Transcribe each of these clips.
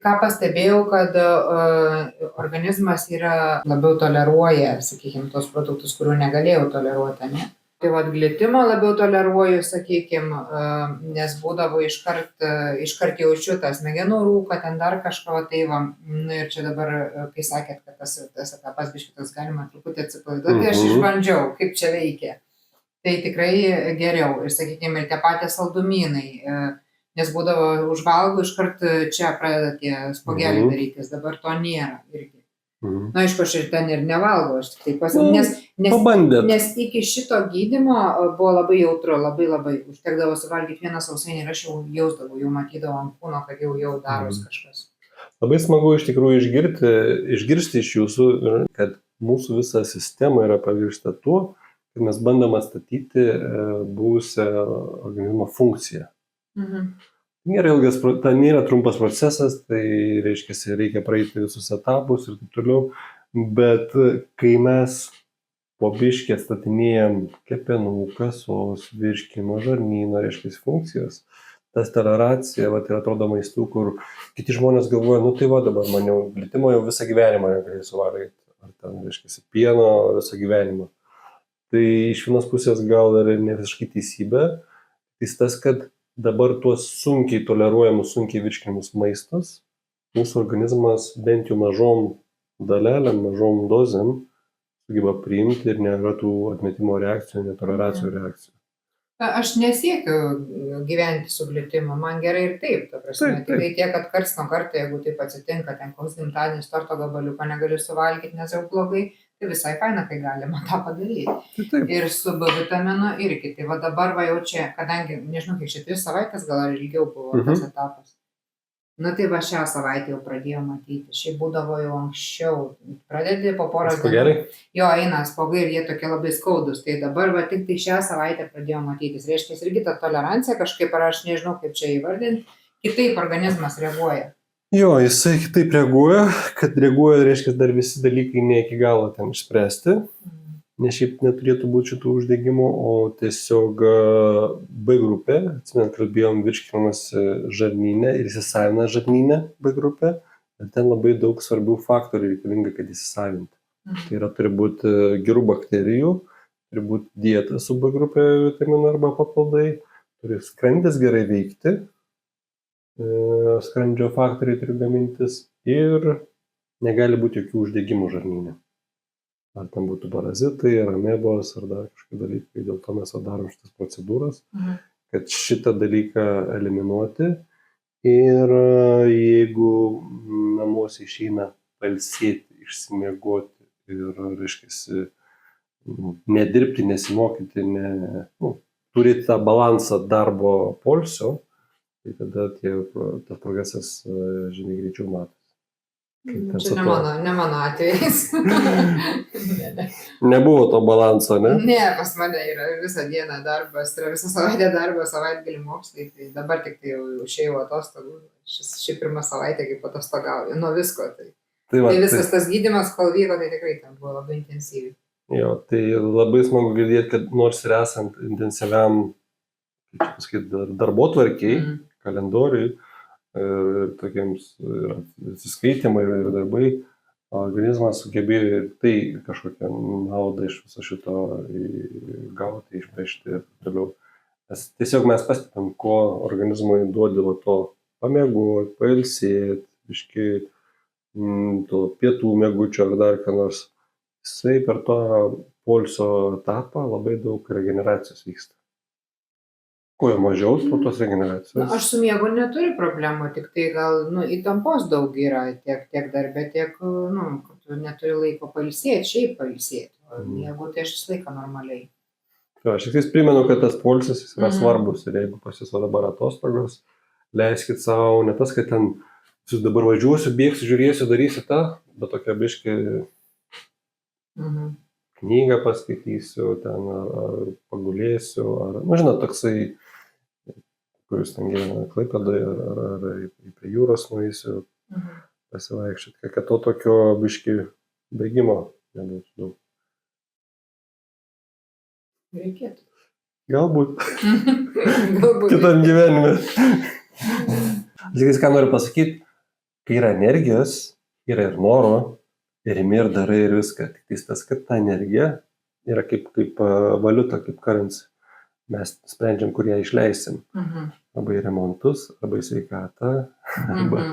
Ką pastebėjau, kad organizmas labiau toleruoja, sakykime, tos produktus, kurių negalėjau toleruoti, ne? Tai glitimą labiau toleruoju, sakykime, nes būdavo iškart jaučiu tą smegenų rūką, ten dar kažko, tai va, ir čia dabar, kai sakėt, kad tas etapas biškitas galima truputį atsipalaiduoti, aš išbandžiau, kaip čia veikia. Tai tikrai geriau, ir sakykime, ir tie patys saldumynai, nes būdavo užvalgų, iškart čia pradeda tie spogeliai darytis, dabar to nėra irgi. Na, aišku, aš ir ten ir nevalgau, aš tik tai nes iki šito gydymo buvo labai jautru, labai užtekdavo suvalgyti vieną sausainį ir aš jau jausdavau, jau matydavau ant kūno, kad jau daros kažkas. Labai smagu iš tikrųjų išgirsti iš jūsų, kad mūsų visa sistema yra pavirsta tuo, kad mes bandom atstatyti buvusią organizmo funkciją. Tai nėra trumpas procesas, tai reikia praeiti visus etapus ir taip toliau, bet kai mes po biškį atstatinėjam kepenų, kasos, virškinimo, žarnyno, funkcijos, tas toleracija, ir atrodo maistų, kur kiti žmonės galvoja, tai dabar man jau glitimo jau visą gyvenimą negalėsiu valgyti, ar ten, pieno visą gyvenimą. Tai iš vienos pusės gal ir ne visiškai teisybė, tas, kad dabar tuos sunkiai toleruojamus, sunkiai virškinamus maistus, mūsų organizmas bent jau mažom dalelėm, mažom dozėm sugeba priimti ir nėra tų atmetimo reakcijų, netoleracijų reakcijų. Aš nesiekiu gyventi su glitimu, man gerai ir taip, ta prasme. Tai tiek, kad karts nuo karto, jeigu taip atsitinka, ten koks gimtadienis torto gabaliuko negaliu suvalgyti, nes jau blogai, tai visai faina, kai galima tą padaryti. Ir su B vitaminu irgi. Tai dabar jau čia, kadangi, nežinau, kiek čia 3 savaitės gal ar ilgiau buvo tas etapas. Tai šią savaitę jau pradėjau matyti. Šiaip būdavo jau anksčiau. Pradedi po poros dienų. Jo, eina spogai ir jie tokie labai skaudus. Tai dabar tik tai šią savaitę pradėjau matytis. Reiškia, irgi ta tolerancija kažkaip, ar aš nežinau, kaip čia įvardinti, kitaip organizmas reaguoja. Jo, jisai kitaip reaguoja, kad reaguoja, reiškia, dar visi dalykai ne iki galo ten išspręsti, nes šiaip neturėtų būti šitų uždegimų, o tiesiog B grupė, atsimenat, kalbėjom virškinamas žarnyne ir įsisavina žarnyne B grupė, ir ten labai daug svarbių faktorių reikalinga, kad įsisavinti. Tai yra, turi būti gerų bakterijų, turi būti dieta su B grupė vitaminų arba papildai, turi skrandis gerai veikti, skrandžio faktoriai turi gamintis ir negali būti jokių uždegimų žarnyne. Ar ten būtų parazitai, ar amebos, ar dar kažkokie dalykai. Dėl to mes darom šitas procedūras, kad šitą dalyką eliminuoti. Ir jeigu namuose išeina pailsėti, išsimiegoti ir, reiškia, nedirbti, nesimokyti, turėti tą balansą darbo poilsio, tai tada tas progresas žymiai greičiau matosi. Čia ne mano atvejais. Nebuvo to balanso, ne? Ne, pas mane yra visą dieną darbas, yra visą savaitę darbas, savaitgalį mokslai, tai dabar tik tai jau išėjau atostogų. Ši pirma savaitė, kaip atostogauju, nuo visko. Tai visas tas gydymas, kol vyko, tai tikrai ten buvo labai intensyviai. Jo, tai labai smagu girdėti, kad nors ir esant intensyviam, darbotvarkiai, kalendoriui ir tokiems atsiskaitimai ir darbai, organizmas sugebėjo ir tai kažkokią naudą iš viso šito gauti, išpešti ir toliau. Tiesiog mes pastebėm, ko organizmui duodi to pamiegoti, pailsėti, biškį to pietų miegučio ar dar ką nors. Jisai per to poilsio etapą labai daug regeneracijos vyksta. Kuo mažiau tos regeneracijos? Aš su miegu neturiu problemų, tik tai gal įtampos daug yra tiek darbe, tiek, kad tu neturi laiko pailsėti, šiaip pailsėti. O miegu tai aš visą laiką normaliai. Aš tik primenu, kad tas poilsis yra svarbus ir jeigu pas jūs dabar atostogos, leiskit savo, ne tas, kad ten jūs dabar važiuosiu, bėgsiu, žiūrėsiu, darysiu tą, bet tokia biškį knygą paskaitysiu, ten ar pagulėsiu, ar, žinot, toksai, kuris ten gyvena Klaipėdoje, ar prie jūros nueisiu, pasivaikščioti, kad to tokio biškį bėgimo nebūtų daug. Reikėtų. Galbūt. Galbūt. Kitam gyvenime. Tik ką noriu pasakyti, kai yra energijos, yra ir noro, ir imi ir darai ir viską. Tik tas, kad ta energija yra kaip valiuta, kaip currency. Mes sprendžiam, kur ją išleisim. Arba į remontus, arba į sveikatą, arba,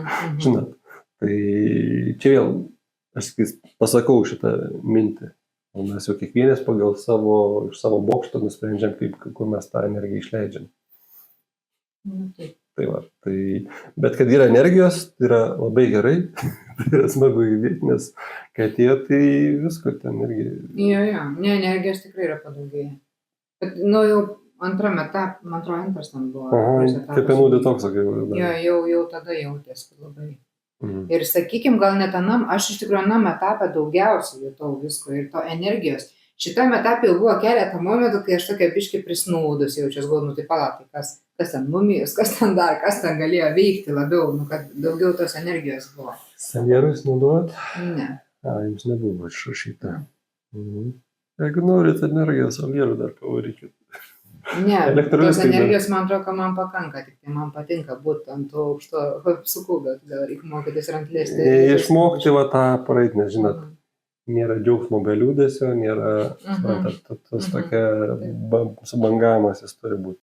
žinot. Tai čia vėl, aš pasakau šitą mintį. O mes jau kiekvienas pagal iš savo bokšto nusprendžiam, kur mes tą energiją išleidžiam. Tai va, bet kad yra energijos, tai yra labai gerai, tai yra smagu įvykti, nes kai atėjo, tai visko ten irgi. Jo, ne, energijos tikrai yra padaugėję. Bet, jau antram etap, man atrodo, antras tam buvo. Kepenų detoksą, kai jau. Jau tada jautėsi labai. Ir sakykim, gal net aš iš tikrųjų anam etapą daugiausiai jutau visko ir to energijos. Šitam etapė jau buvo keletą momentų, kai aš tokia biškį prisnaudus jaučiuosi, galvoju, tai palatai, kas ten mumijos, kas ten galėjo veikti labiau, kad daugiau tos energijos buvo. Salierus naudojat? Ne. Jums nebuvo išrašyta. Jeigu norit energijos, salierų dar pavarykit. Ne, tos energijos man atrodo, kad man pakanka, tik tai man patinka būti ant to aukšto apsukų, bet gal reikia mokytis ir ant lėsti. Išmokti va tą praeit, nes žinot, nėra džiaugsmo be liūdesio, nėra, tas tokia subangavimas jis turi būti.